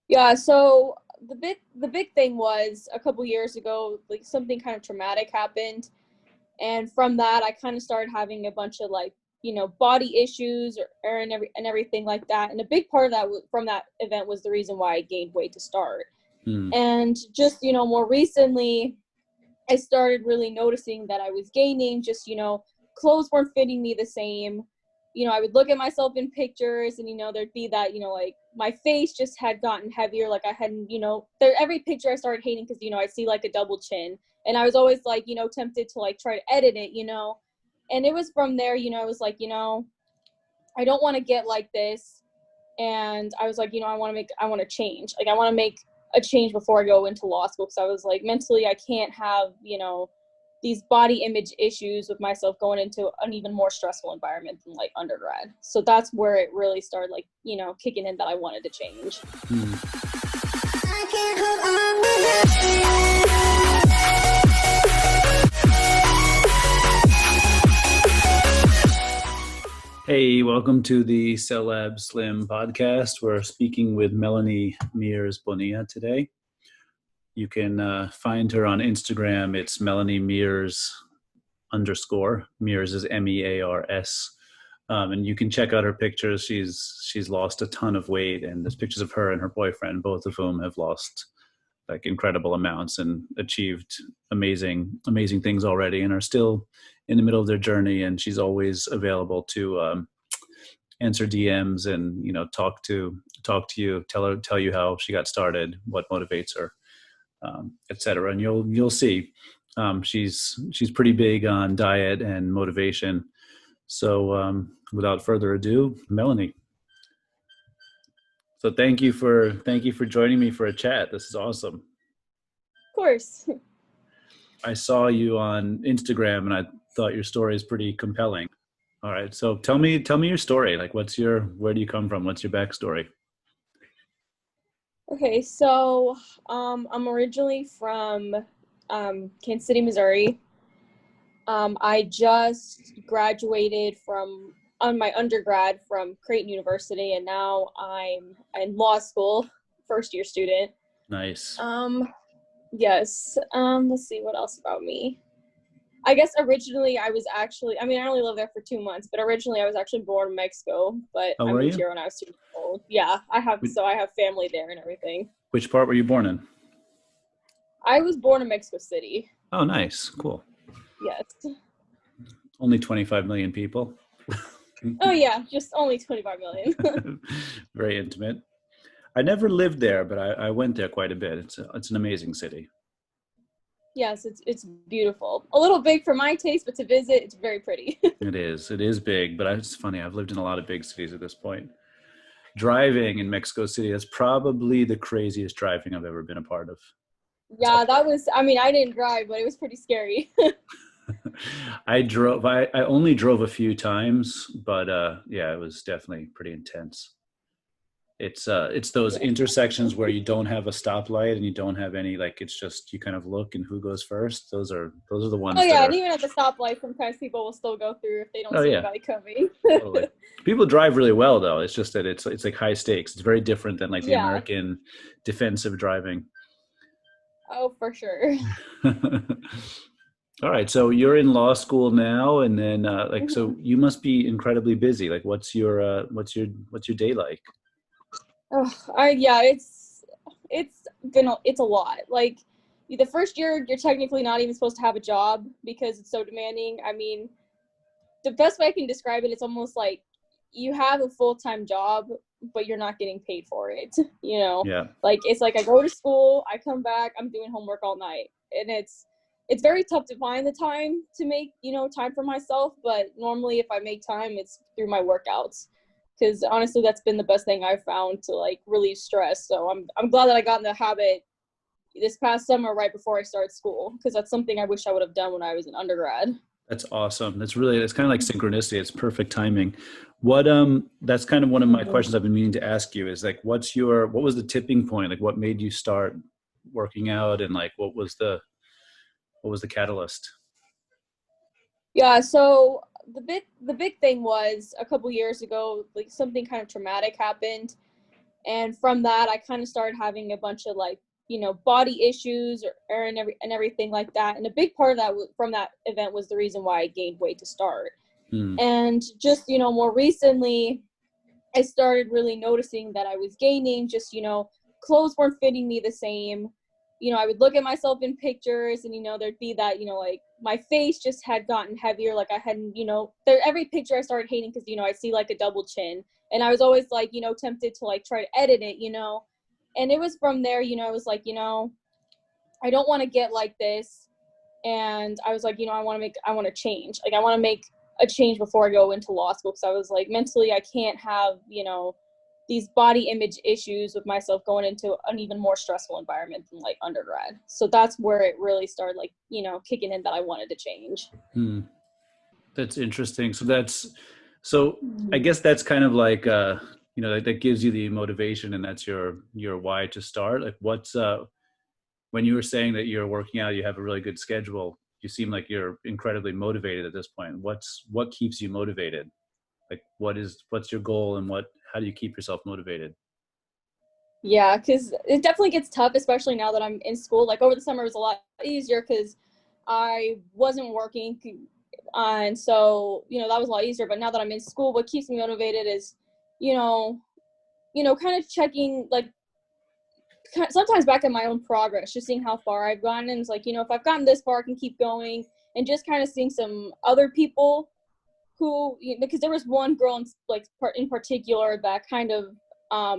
Yeah, so the big thing was a couple years ago, like something kind of traumatic happened, and from that I kind of started having a bunch of like body issues and everything like that. And a big part of that from that event was the reason why I gained weight to start. Hmm. And just more recently, I started really noticing that I was gaining. Just clothes weren't fitting me the same. I would look at myself in pictures, and there'd be that like my face just had gotten heavier. Like I hadn't every picture I started hating because I see like a double chin, and I was always like tempted to like try to edit it. And it was from there. I was like I don't want to get like this. And I was like I want to change. Like I want to make a change before I go into law school, because I was like mentally I can't have these body image issues with myself going into an even more stressful environment than like undergrad. So that's where it really started like kicking in that I wanted to change. Hey, welcome to the Cel-Lab Slim podcast. We're speaking with Melanie Mears Bonilla today. You can find her on Instagram. It's Melanie Mears _ Mears is MEARS. And you can check out her pictures. She's lost a ton of weight, and there's pictures of her and her boyfriend, both of whom have lost like incredible amounts and achieved amazing things already, and are still in the middle of their journey. And she's always available to answer DMs and talk to you, tell you how she got started, what motivates her, etc. And you'll see she's pretty big on diet and motivation. So without further ado, Melanie. So thank you for joining me for a chat. This is awesome. Of course. I saw you on Instagram and I thought your story is pretty compelling. All right. So tell me your story. Like where do you come from? What's your backstory? Okay, so I'm originally from Kansas City, Missouri. I just graduated on my undergrad from Creighton University, and now I'm in law school, first year student. Nice. Yes. Let's see, what else about me. I guess originally I only lived there for 2 months, but originally I was actually born in Mexico, but I moved here when I was 2 years old. Yeah, I have family there and everything. Which part were you born in? I was born in Mexico City. Oh, nice. Cool. Yes. Only 25 million people. Oh yeah, just only 25 million. Very intimate. I never lived there, but I went there quite a bit. It's an amazing city. Yes, it's beautiful. A little big for my taste, but to visit, it's very pretty. It is big, but it's funny. I've lived in a lot of big cities at this point. Driving in Mexico City is probably the craziest driving I've ever been a part of. Yeah, I didn't drive, but it was pretty scary. I only drove a few times, but yeah, it was definitely pretty intense. It's those intersections where you don't have a stoplight and you don't have any, like, it's just you kind of look and who goes first. Those are the ones. Oh yeah, and even at the stoplight, sometimes people will still go through if they don't see anybody coming. Totally. People drive really well though. It's just that it's like high stakes. It's very different than like the American defensive driving. Oh, for sure. All right, so you're in law school now, and then so you must be incredibly busy. Like, what's your day like? It's a lot. Like the first year, you're technically not even supposed to have a job because it's so demanding. I mean, the best way I can describe it, it's almost like you have a full-time job, but you're not getting paid for it. Yeah. Like it's like I go to school, I come back, I'm doing homework all night, and it's very tough to find the time to make time for myself. But normally, if I make time, it's through my workouts. Because honestly, that's been the best thing I've found to like relieve stress. So I'm glad that I got in the habit this past summer right before I started school, because that's something I wish I would have done when I was in undergrad. That's awesome. That's kind of like synchronicity. It's perfect timing. That's kind of one of my questions I've been meaning to ask you is like, what was the tipping point? Like what made you start working out, and like, what was the catalyst? Yeah. So the big thing was a couple years ago, like something kind of traumatic happened. And from that, I kind of started having a bunch of like, body issues and everything like that. And a big part of that from that event was the reason why I gained weight to start. And just, more recently, I started really noticing that I was gaining, just, clothes weren't fitting me the same. I would look at myself in pictures and, there'd be that, like my face just had gotten heavier. Like I hadn't, every picture I started hating because, I'd see like a double chin, and I was always like, tempted to like try to edit it, and it was from there, I was like, I don't want to get like this. And I was like, I want to change. Like I want to make a change before I go into law school. Cause I was like, mentally, I can't have, these body image issues with myself going into an even more stressful environment than like undergrad. So that's where it really started like, kicking in that I wanted to change. That's interesting. So I guess that's kind of like, that gives you the motivation, and that's your why to start. Like when you were saying that you're working out, you have a really good schedule, you seem like you're incredibly motivated at this point. What keeps you motivated? Like what's your goal, and how do you keep yourself motivated? Yeah, because it definitely gets tough, especially now that I'm in school. Like over the summer it was a lot easier because I wasn't working. And so, that was a lot easier. But now that I'm in school, what keeps me motivated is, kind of checking, like, sometimes back at my own progress, just seeing how far I've gotten. And it's like, if I've gotten this far, I can keep going. And just kind of seeing some other people who, because there was one girl in particular that kind of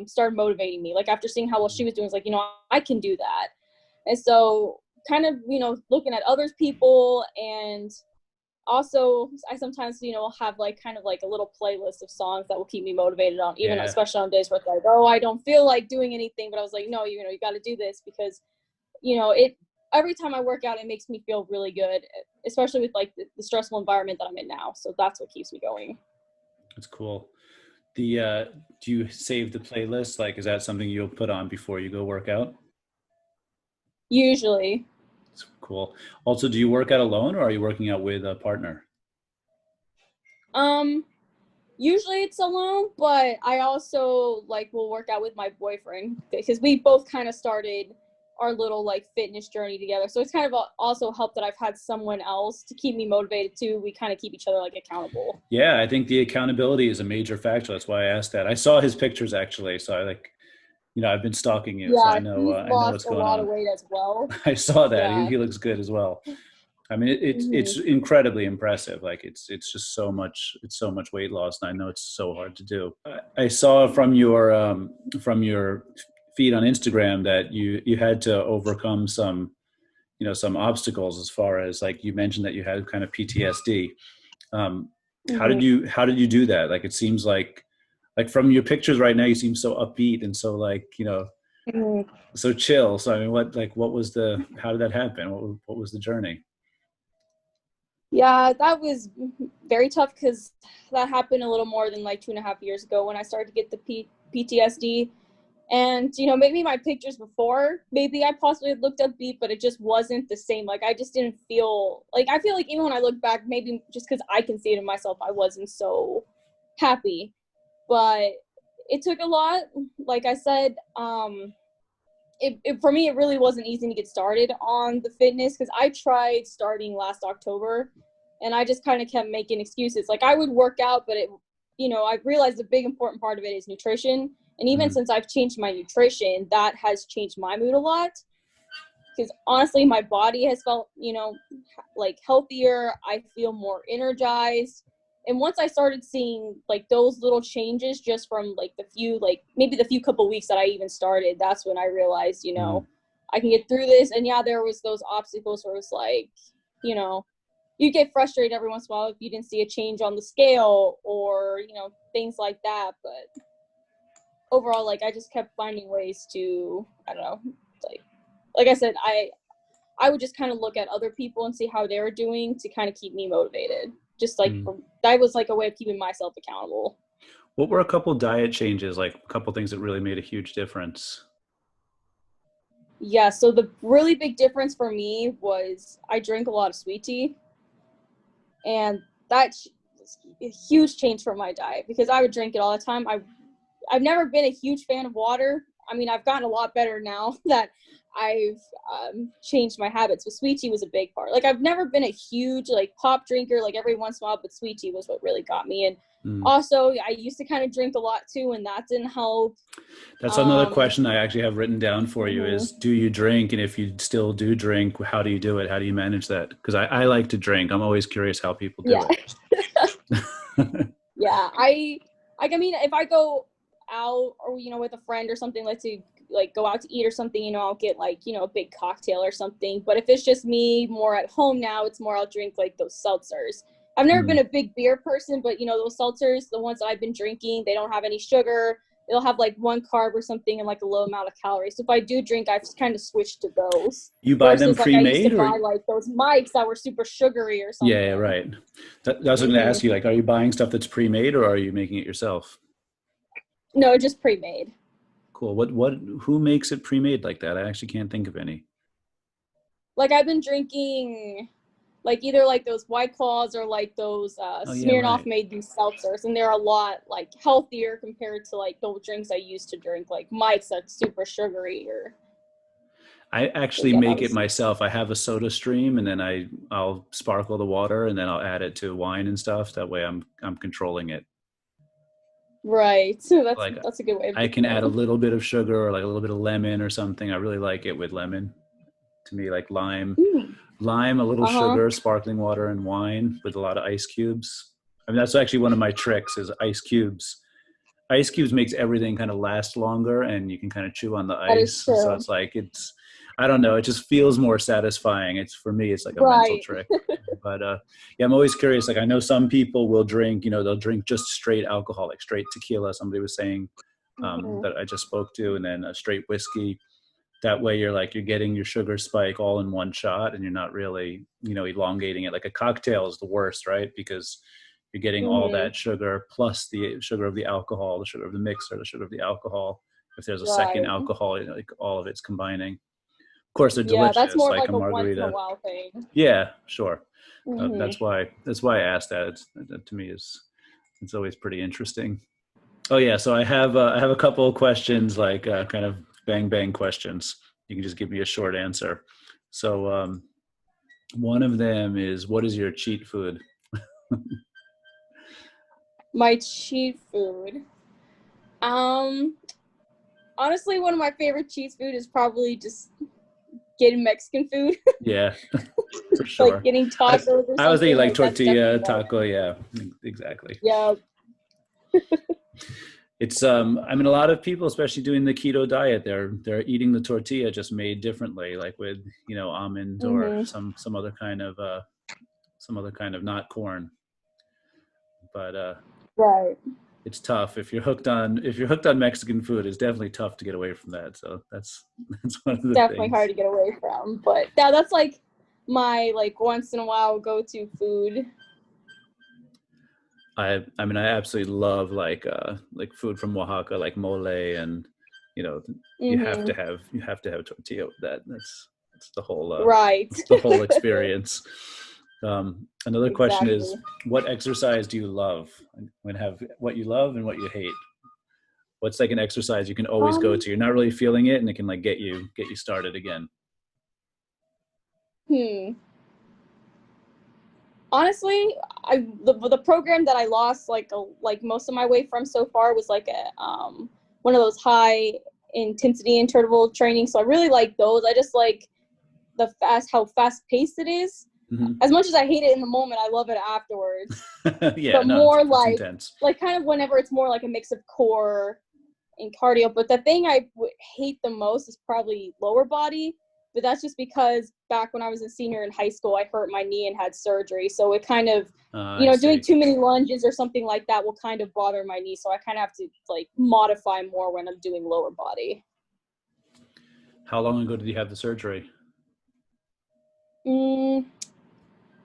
started motivating me. Like after seeing how well she was doing, it's like, I can do that. And so kind of, looking at other people. And also I sometimes, have like kind of like a little playlist of songs that will keep me motivated on, even especially on days where it's like, oh, I don't feel like doing anything, but I was like, no, you got to do this because, every time I work out, it makes me feel really good, especially with like the stressful environment that I'm in now. So that's what keeps me going. That's cool. Do you save the playlist? Like, is that something you'll put on before you go work out? Usually. That's cool. Also, do you work out alone, or are you working out with a partner? Usually it's alone, but I also like will work out with my boyfriend because we both kind of started our little like fitness journey together. So it's kind of also helped that I've had someone else to keep me motivated too. We kind of keep each other like accountable. Yeah, I think the accountability is a major factor. That's why I asked that. I saw his pictures actually, so I've been stalking you, so I know what's going on. He's lost a lot of weight as well. I saw that. Yeah. He looks good as well. I mean, it's incredibly impressive. Like it's just so much weight loss, and I know it's so hard to do. I saw from your feed on Instagram that you had to overcome some obstacles, as far as like you mentioned that you had kind of PTSD. How did you do that? Like it seems like from your pictures right now, you seem so upbeat and so like so chill. So I mean, how did that happen? What was the journey? Yeah, that was very tough because that happened a little more than like 2.5 years ago when I started to get the PTSD. And, maybe my pictures before, maybe I possibly had looked upbeat, but it just wasn't the same. Like, I just didn't feel, like, I feel like even when I look back, maybe just because I can see it in myself, I wasn't so happy. But it took a lot. Like I said, for me, it really wasn't easy to get started on the fitness because I tried starting last October and I just kind of kept making excuses. Like I would work out, but I realized the big important part of it is nutrition. And even since I've changed my nutrition, that has changed my mood a lot because honestly, my body has felt, like healthier. I feel more energized. And once I started seeing like those little changes just from like maybe the few couple weeks that I even started, that's when I realized, I can get through this. And yeah, there was those obstacles where it was like, you get frustrated every once in a while if you didn't see a change on the scale or, things like that. But overall, like I just kept finding ways to, I don't know, like I said, I would just kind of look at other people and see how they were doing to kind of keep me motivated. Just like that was like a way of keeping myself accountable. What were a couple diet changes, like a couple things that really made a huge difference? Yeah, so the really big difference for me was I drink a lot of sweet tea. And that's a huge change from my diet because I would drink it all the time. I've never been a huge fan of water. I mean, I've gotten a lot better now that I've changed my habits, but sweet tea was a big part. Like, I've never been a huge like pop drinker, like every once in a while, but sweet tea was what really got me. And also, I used to kind of drink a lot too, and that didn't help. That's another question I actually have written down for you is, do you drink? And if you still do drink, how do you do it? How do you manage that? Because I like to drink. I'm always curious how people do it. Yeah, I mean, if I go out or, you know, with a friend or something, let's say like go out to eat or something, you know, I'll get like, you know, a big cocktail or something. But if it's just me more at home now, it's more I'll drink like those seltzers. I've never been a big beer person, but, you know, those seltzers, the ones I've been drinking, they don't have any sugar. They'll have like one carb or something and like a low amount of calories. So if I do drink, I've kind of switched to those. You buy them like I used to pre-made, buy like those mics that were super sugary or something. Yeah, right. That's what I'm going to ask you. Like, are you buying stuff that's pre-made or are you making it yourself? No, just pre-made. Cool. Who makes it pre-made like that? I actually can't think of any. Like, I've been drinking like either like those White Claws or like those Smirnoff made these seltzers, and they're a lot like healthier compared to like the drinks I used to drink, like Mike's that's super sugary. Or I actually make it myself. I have a Soda Stream, and then I'll sparkle the water, and then I'll add it to wine and stuff. That way, I'm controlling it. Right. So like, that's a good way of I can add a little bit of sugar or like a little bit of lemon or something. I really like it with lemon. To me, like lime, a little sugar, sparkling water, and wine with a lot of ice cubes. I mean, that's actually one of my tricks is ice cubes. Ice cubes makes everything kind of last longer, and you can kind of chew on the ice. So it's like, I don't know, it just feels more satisfying. For me, it's like a mental trick. But yeah, I'm always curious. Like, I know some people will drink, you know, they'll drink just straight alcohol, like straight tequila. Somebody was saying that I just spoke to, and then a straight whiskey. That way you're getting your sugar spike all in one shot, and you're not really, you know, elongating it. Like a cocktail is the worst, right? Because you're getting all that sugar plus the sugar of the alcohol, the sugar of the mixer, the sugar of the alcohol. If there's a second alcohol, you know, like all of it's combining. Of course, they're delicious. Yeah, that's more like a margarita. once in a while thing. Yeah, sure. That's why I asked that. That to me it's always pretty interesting. Oh yeah, so I have a couple of questions, like kind of bang questions. You can just give me a short answer. So one of them is, what is your cheat food? My cheat food. Honestly, one of my favorite cheat food is probably just getting Mexican food. Yeah, for sure. Like getting tacos or something. I was thinking like tortilla, taco. Yeah, exactly. Yeah. It's I mean, a lot of people, especially doing the keto diet, they're eating the tortilla just made differently, like with, you know, almond or some other kind of not corn. But right. It's tough if you're hooked on Mexican food. It's definitely tough to get away from that. So that's one of the definitely things. Hard to get away from. But that's like my like once in a while go-to food. I mean, I absolutely love like food from Oaxaca, like mole, and you know, you have to have tortilla with that. That's the whole it's the whole experience. Another question is, what exercise do you love? What you love and what you hate. What's like an exercise you can always go to? You're not really feeling it, and it can like get you started again. Honestly, the program that I lost like most of my weight from so far was like one of those high intensity interval training. So I really like those. I just like how fast paced it is. As much as I hate it in the moment, I love it afterwards. Yeah, but more it's intense. Like kind of whenever it's more like a mix of core and cardio. But the thing I hate the most is probably lower body. But that's just because back when I was a senior in high school, I hurt my knee and had surgery. So it kind of, doing too many lunges or something like that will kind of bother my knee. So I kind of have to like modify more when I'm doing lower body. How long ago did you have the surgery?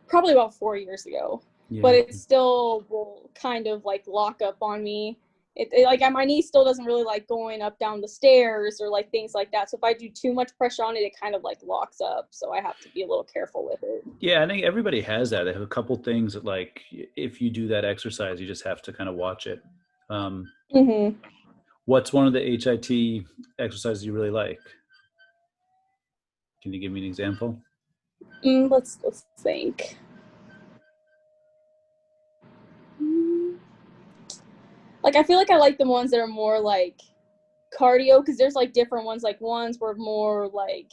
Probably about 4 years ago. Yeah. But it still will kind of like lock up on me. It like my knee still doesn't really like going up down the stairs or like things like that. So if I do too much pressure on it, it kind of like locks up. So I have to be a little careful with it. Yeah, I think everybody has that. They have a couple things that like if you do that exercise, you just have to kind of watch it. What's one of the HIT exercises you really like? Can you give me an example? Let's think. Like, I feel like I like the ones that are more like cardio, because there's like different ones. Like ones were more like,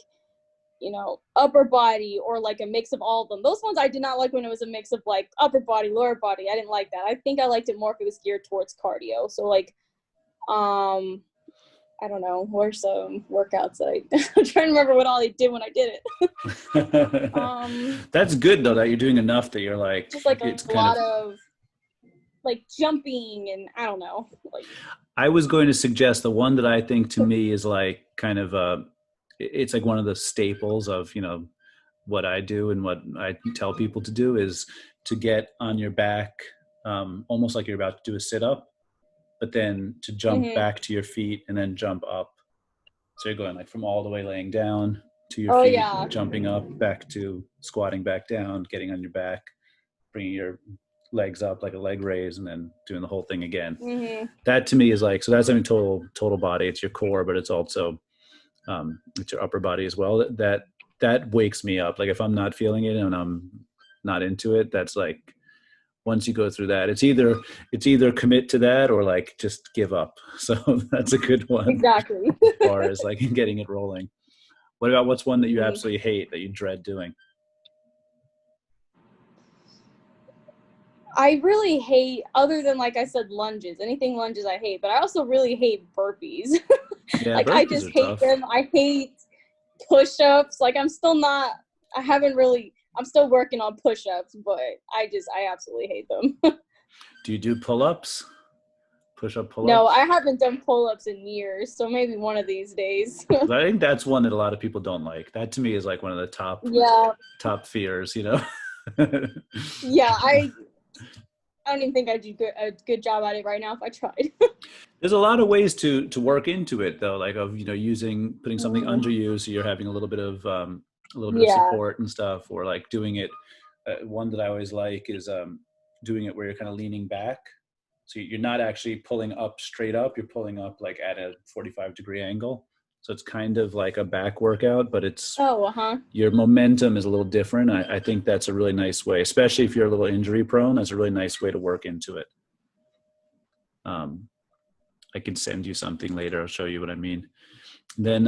upper body, or like a mix of all of them. Those ones I did not like when it was a mix of like upper body, lower body. I didn't like that. I think I liked it more if it was geared towards cardio. So like, I don't know, where's some workouts that I'm trying to remember what all I did when I did it. That's good though, that you're doing enough that you're like, just like it's a kind lot of like jumping, and I don't know. Like, I was going to suggest the one that I think to me is like kind of it's like one of the staples of, what I do and what I tell people to do is to get on your back, almost like you're about to do a sit up, but then to jump back to your feet and then jump up. So you're going like from all the way laying down to your feet, yeah. jumping up, back to squatting back down, getting on your back, bringing your legs up like a leg raise, and then doing the whole thing again. That to me is like, so that's, I mean, total body. It's your core, but it's also it's your upper body as well. That wakes me up. Like if I'm not feeling it and I'm not into it, that's like, once you go through that, it's either commit to that or like just give up. So that's a good one. Exactly. As far as like getting it rolling. What about, what's one that you absolutely hate, that you dread doing? I really hate, other than like I said, lunges. Anything lunges I hate, but I also really hate burpees. Yeah, like burpees I just are hate tough. them. I hate push-ups. Like I'm still working on push-ups, but I absolutely hate them. Do you do pull-ups? Push-up pull-ups? No, I haven't done pull-ups in years, so maybe one of these days. I think that's one that a lot of people don't like. That to me is like one of the top fears, Yeah, I don't even think I'd do a good job at it right now if I tried. There's a lot of ways to work into it though, like of putting something under you so you're having a little bit of support and stuff, or like doing it. One that I always like is doing it where you're kind of leaning back, so you're not actually pulling up straight up. You're pulling up like at a 45-degree angle. So it's kind of like a back workout, but it's your momentum is a little different. I think that's a really nice way, especially if you're a little injury prone. That's a really nice way to work into it. I can send you something later. I'll show you what I mean. Then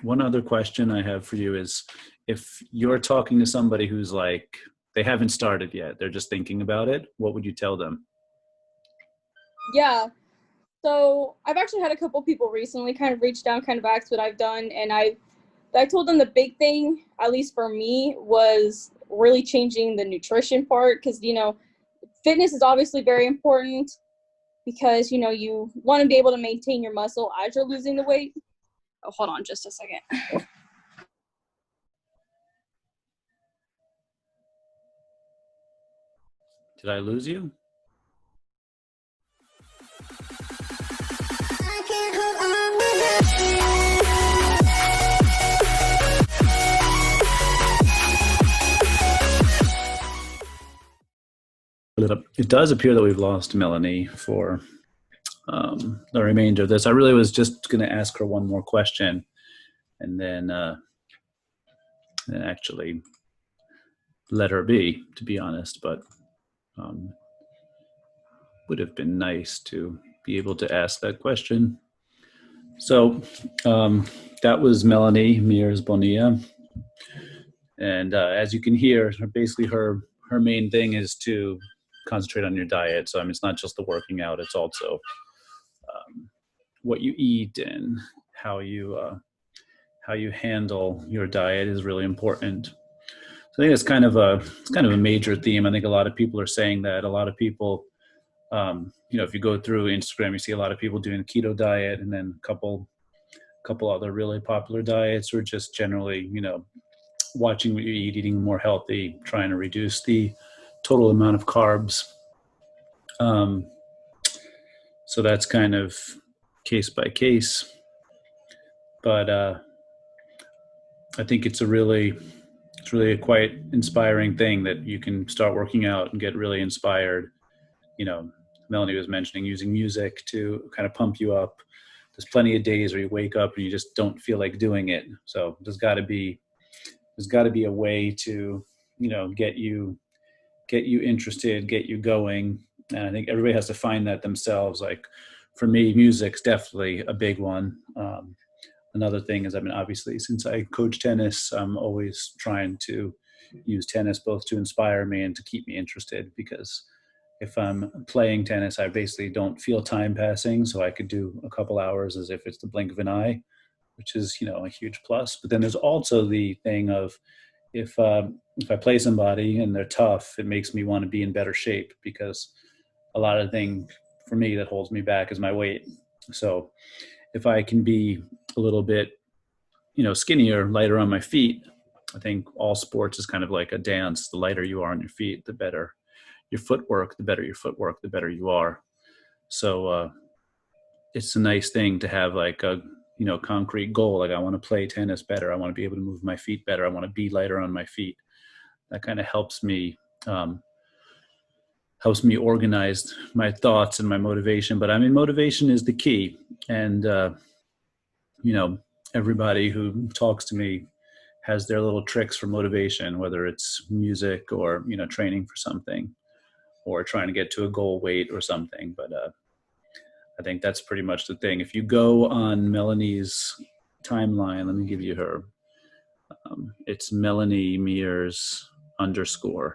one other question I have for you is, if you're talking to somebody who's like, they haven't started yet, they're just thinking about it, what would you tell them? Yeah. So I've actually had a couple people recently kind of reach down, kind of ask what I've done. And I told them the big thing, at least for me, was really changing the nutrition part. Because, fitness is obviously very important, because, you want to be able to maintain your muscle as you're losing the weight. Oh, hold on just a second. Did I lose you? It does appear that we've lost Melanie for the remainder of this. I really was just going to ask her one more question and then actually let her be, to be honest, but would have been nice to be able to ask that question. So that was Melanie Mears Bonilla. And as you can hear, basically her main thing is to concentrate on your diet. So I mean, it's not just the working out; it's also what you eat and how you handle your diet is really important. So I think it's kind of a major theme. I think a lot of people are saying that. A lot of people, if you go through Instagram, you see a lot of people doing the keto diet, and then a couple other really popular diets, or just generally, watching what you eat, eating more healthy, trying to reduce the total amount of carbs. So that's kind of case by case. But I think it's really a quite inspiring thing that you can start working out and get really inspired. Melanie was mentioning using music to kind of pump you up. there's plenty of days where you wake up and you just don't feel like doing it. So there's got to be a way to, get you interested, get you going. And I think everybody has to find that themselves. Like for me, music's definitely a big one. Another thing is, obviously, since I coach tennis, I'm always trying to use tennis both to inspire me and to keep me interested, because if I'm playing tennis, I basically don't feel time passing. So I could do a couple hours as if it's the blink of an eye, which is, a huge plus. But then there's also the thing of if I play somebody and they're tough, it makes me want to be in better shape, because a lot of the thing for me that holds me back is my weight. So if I can be a little bit, skinnier, lighter on my feet, I think all sports is kind of like a dance. The lighter you are on your feet, the better your footwork, the better you are. So it's a nice thing to have like a, concrete goal. Like I want to play tennis better. I want to be able to move my feet better. I want to be lighter on my feet. That kind of helps me organize my thoughts and my motivation. But motivation is the key. And, everybody who talks to me has their little tricks for motivation, whether it's music or, training for something or trying to get to a goal weight or something. But I think that's pretty much the thing. If you go on Melanie's timeline, let me give you her. It's Melanie Mears _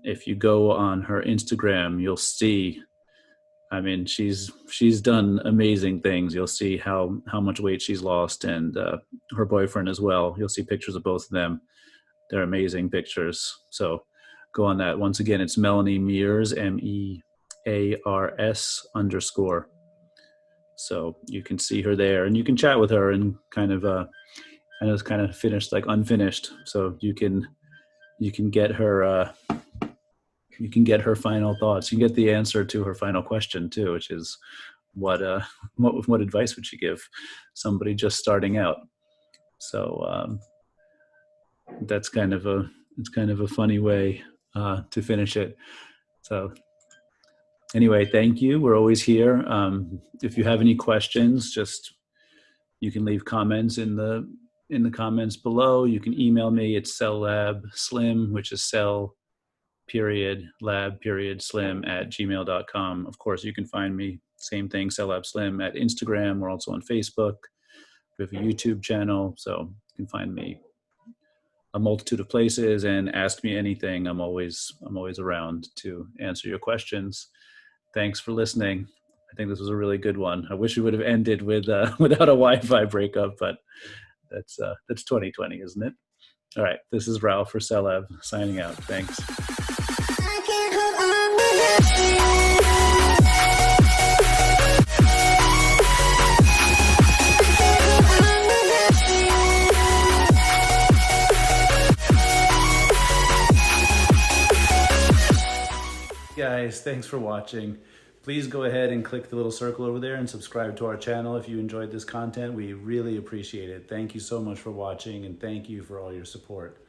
if you go on her Instagram, you'll see, she's done amazing things. You'll see how much weight she's lost, and her boyfriend as well. You'll see pictures of both of them. They're amazing pictures. So go on that. Once again, it's Melanie Mears, MEARS _ So you can see her there, and you can chat with her and kind of, I know it's kind of finished, like unfinished. So you can get her, you can get her final thoughts. You can get the answer to her final question too, which is what advice would she give somebody just starting out? So that's kind of a funny way to finish it. So anyway, thank you. We're always here. If you have any questions, you can leave comments in the comments below. You can email me at Cel-Lab Slim, which is cell.lab.slim@gmail.com. Of course, you can find me, same thing, Cel-Lab Slim, at Instagram. We're also on Facebook. We have a YouTube channel, so you can find me a multitude of places and ask me anything. I'm always around to answer your questions. Thanks for listening. I think this was a really good one. I wish we would have ended with without a Wi-Fi breakup, but that's 2020, isn't it? All right, this is Ralph for Cel-Lab signing out. Thanks. Guys, thanks for watching. Please go ahead and click the little circle over there and subscribe to our channel if you enjoyed this content. We really appreciate it. Thank you so much for watching, and thank you for all your support.